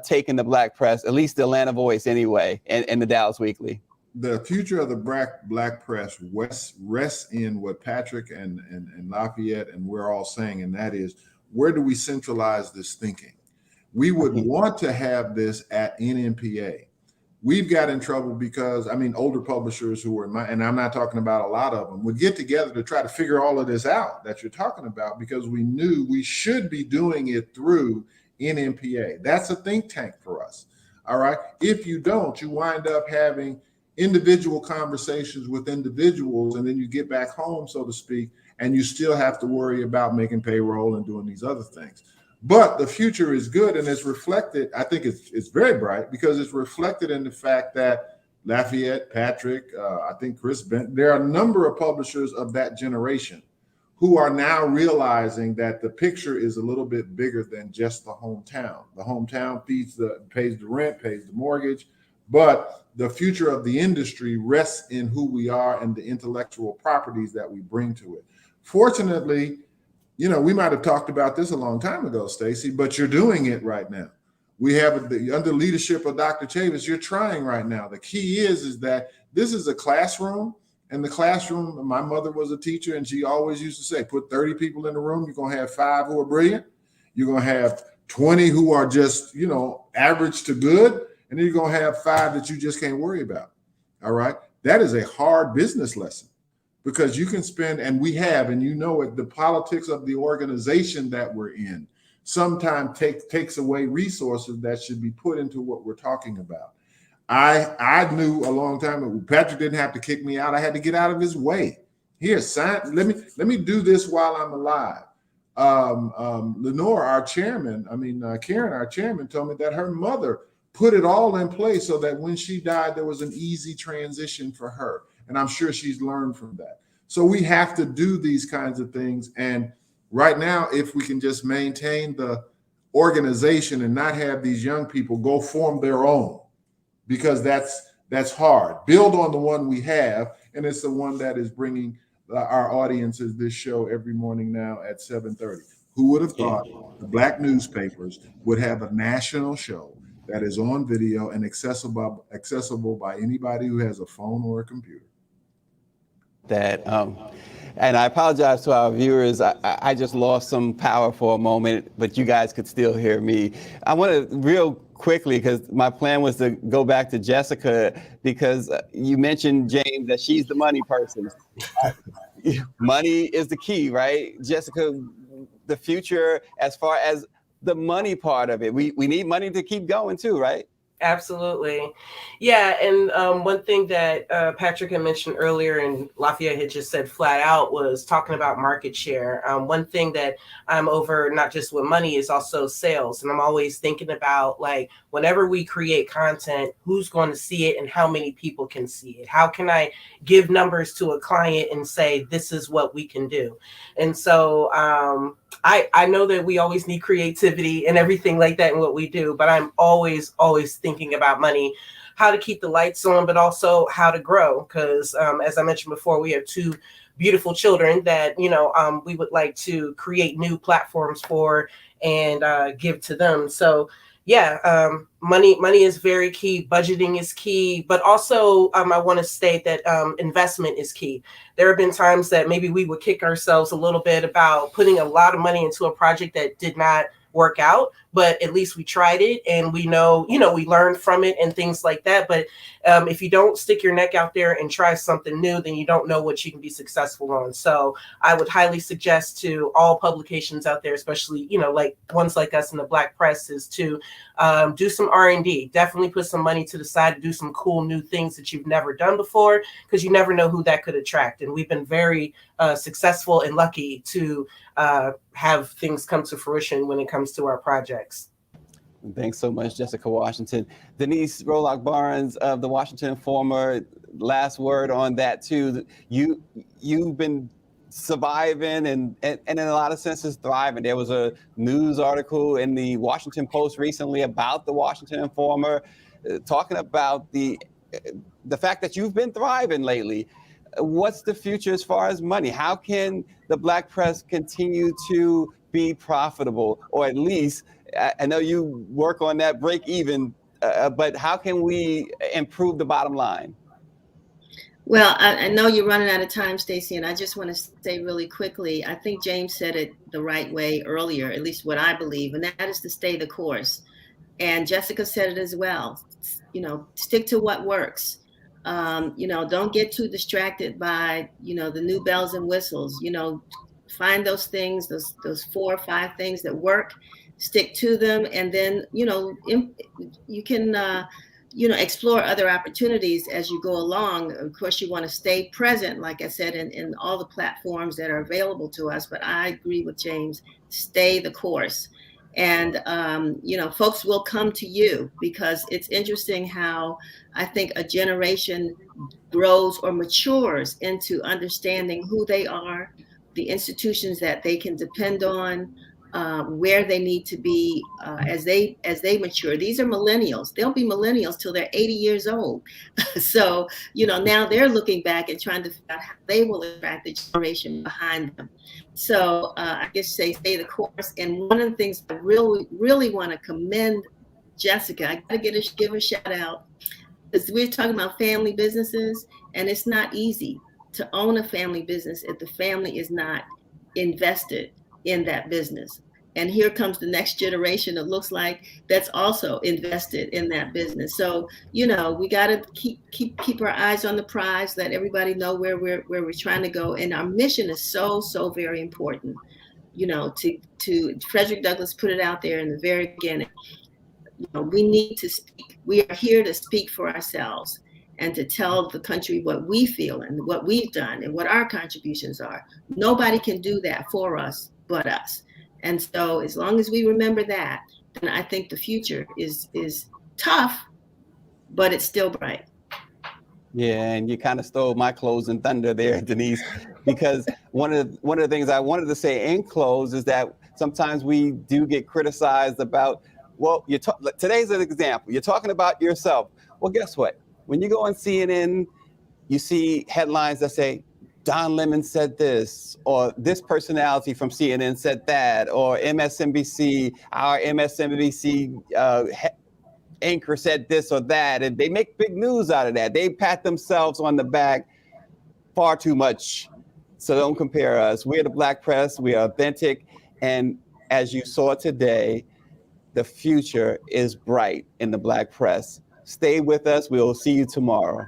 taking the Black press, at least the Atlanta Voice anyway, and the Dallas Weekly? The future of the black press rests in what Patrick and Lafayette and we're all saying, and that is, where do we centralize this thinking? We would want to have this at NNPA. We've got in trouble because, I mean, older publishers who were and I'm not talking about a lot of them, would get together to try to figure all of this out that you're talking about, because we knew we should be doing it through NNPA. That's a think tank for us. All right. If you don't, you wind up having individual conversations with individuals, and then you get back home, so to speak, and you still have to worry about making payroll and doing these other things. But the future is good, and it's reflected. I think it's very bright because it's reflected in the fact that Lafayette, Patrick, I think Chris Bent, there are a number of publishers of that generation who are now realizing that the picture is a little bit bigger than just the hometown. The hometown pays the rent, pays the mortgage, but the future of the industry rests in who we are and the intellectual properties that we bring to it. Fortunately, you know, we might have talked about this a long time ago, Stacy, but you're doing it right now. We have under leadership of Dr. Chavis, you're trying right now. The key is that this is a classroom, and the classroom, my mother was a teacher, and she always used to say, put 30 people in the room, you're gonna have 5 who are brilliant, you're gonna have 20 who are just, you know, average to good, and then you're going to have 5 that you just can't worry about. All right. That is a hard business lesson, because you can spend, and we have, and you know it, the politics of the organization that we're in sometimes takes away resources that should be put into what we're talking about. I knew a long time ago, Patrick didn't have to kick me out. I had to get out of his way. Here, sign, let me do this while I'm alive. Lenore, our chairman, Karen, our chairman, told me that her mother put it all in place so that when she died, there was an easy transition for her. And I'm sure she's learned from that. So we have to do these kinds of things. And right now, if we can just maintain the organization and not have these young people go form their own, because that's hard. Build on the one we have, and it's the one that is bringing our audiences this show every morning now at 7:30. Who would have thought the Black newspapers would have a national show that is on video and accessible by anybody who has a phone or a computer? And I apologize to our viewers. I just lost some power for a moment, but you guys could still hear me. I want to real quickly, because my plan was to go back to Jessica, because you mentioned, James, that she's the money person. Money is the key, right? Jessica, the future as far as the money part of it. We need money to keep going too, right? Absolutely. Yeah. And one thing that Patrick had mentioned earlier and Lafayette had just said flat out was talking about market share. One thing that I'm over, not just with money, is also sales. And I'm always thinking about, like, whenever we create content, who's going to see it and how many people can see it? How can I give numbers to a client and say, this is what we can do? And so I know that we always need creativity and everything like that in what we do, but I'm always thinking about money, how to keep the lights on, but also how to grow. Because as I mentioned before, we have 2 beautiful children that, we would like to create new platforms for and give to them. So, Money is very key. Budgeting is key, but also I want to state that investment is key. There have been times that maybe we would kick ourselves a little bit about putting a lot of money into a project that did not work out, but at least we tried it, and we know, we learned from it and things like that. But if you don't stick your neck out there and try something new, then you don't know what you can be successful on. So I would highly suggest to all publications out there, especially, like ones like us in the Black press, is to do some R&D. Definitely put some money to the side to do some cool new things that you've never done before, because you never know who that could attract. And we've been very successful and lucky to have things come to fruition when it comes to our projects. Thanks so much, Jessica Washington. Denise Rolark Barnes of the Washington Informer, last word on that too. You've been surviving and in a lot of senses thriving. There was a news article in the Washington Post recently about the Washington Informer talking about the fact that you've been thriving lately. What's the future as far as money? How can the Black press continue to be profitable, or at least, I know you work on that break even, but how can we improve the bottom line? Well, I know you're running out of time, Stacy, and I just want to say really quickly, I think James said it the right way earlier, at least what I believe, and that is to stay the course. And Jessica said it as well. Stick to what works. Don't get too distracted by, the new bells and whistles. Find those things, those 4 or 5 things that work, stick to them, and then, you can, explore other opportunities as you go along. Of course, you want to stay present, like I said, in all the platforms that are available to us. But I agree with James, stay the course. And, folks will come to you, because it's interesting how I think a generation grows or matures into understanding who they are, the institutions that they can depend on, where they need to be as they mature. These are millennials. They'll be millennials till they're 80 years old. So, now they're looking back and trying to figure out how they will attract the generation behind them. So I guess stay the course. And one of the things I really, really want to commend Jessica, I got to give her a shout out, because we're talking about family businesses, and it's not easy to own a family business if the family is not invested in that business. And here comes the next generation, it looks like, that's also invested in that business. So, we got to keep our eyes on the prize, let everybody know where we're trying to go. And our mission is so very important. To Frederick Douglass put it out there in the very beginning. We need to speak. We are here to speak for ourselves and to tell the country what we feel and what we've done and what our contributions are. Nobody can do that for us but us. And so as long as we remember that, then I think the future is tough, but it's still bright. Yeah, and you kind of stole my closing thunder there, Denise, because one of the things I wanted to say in close is that sometimes we do get criticized about, well, today's an example. You're talking about yourself. Well, guess what? When you go on CNN, you see headlines that say, Don Lemon said this, or this personality from CNN said that, or MSNBC, our MSNBC anchor said this or that, and they make big news out of that. They pat themselves on the back far too much. So don't compare us. We're the Black press. We are authentic. And as you saw today, the future is bright in the Black press. Stay with us. We'll see you tomorrow.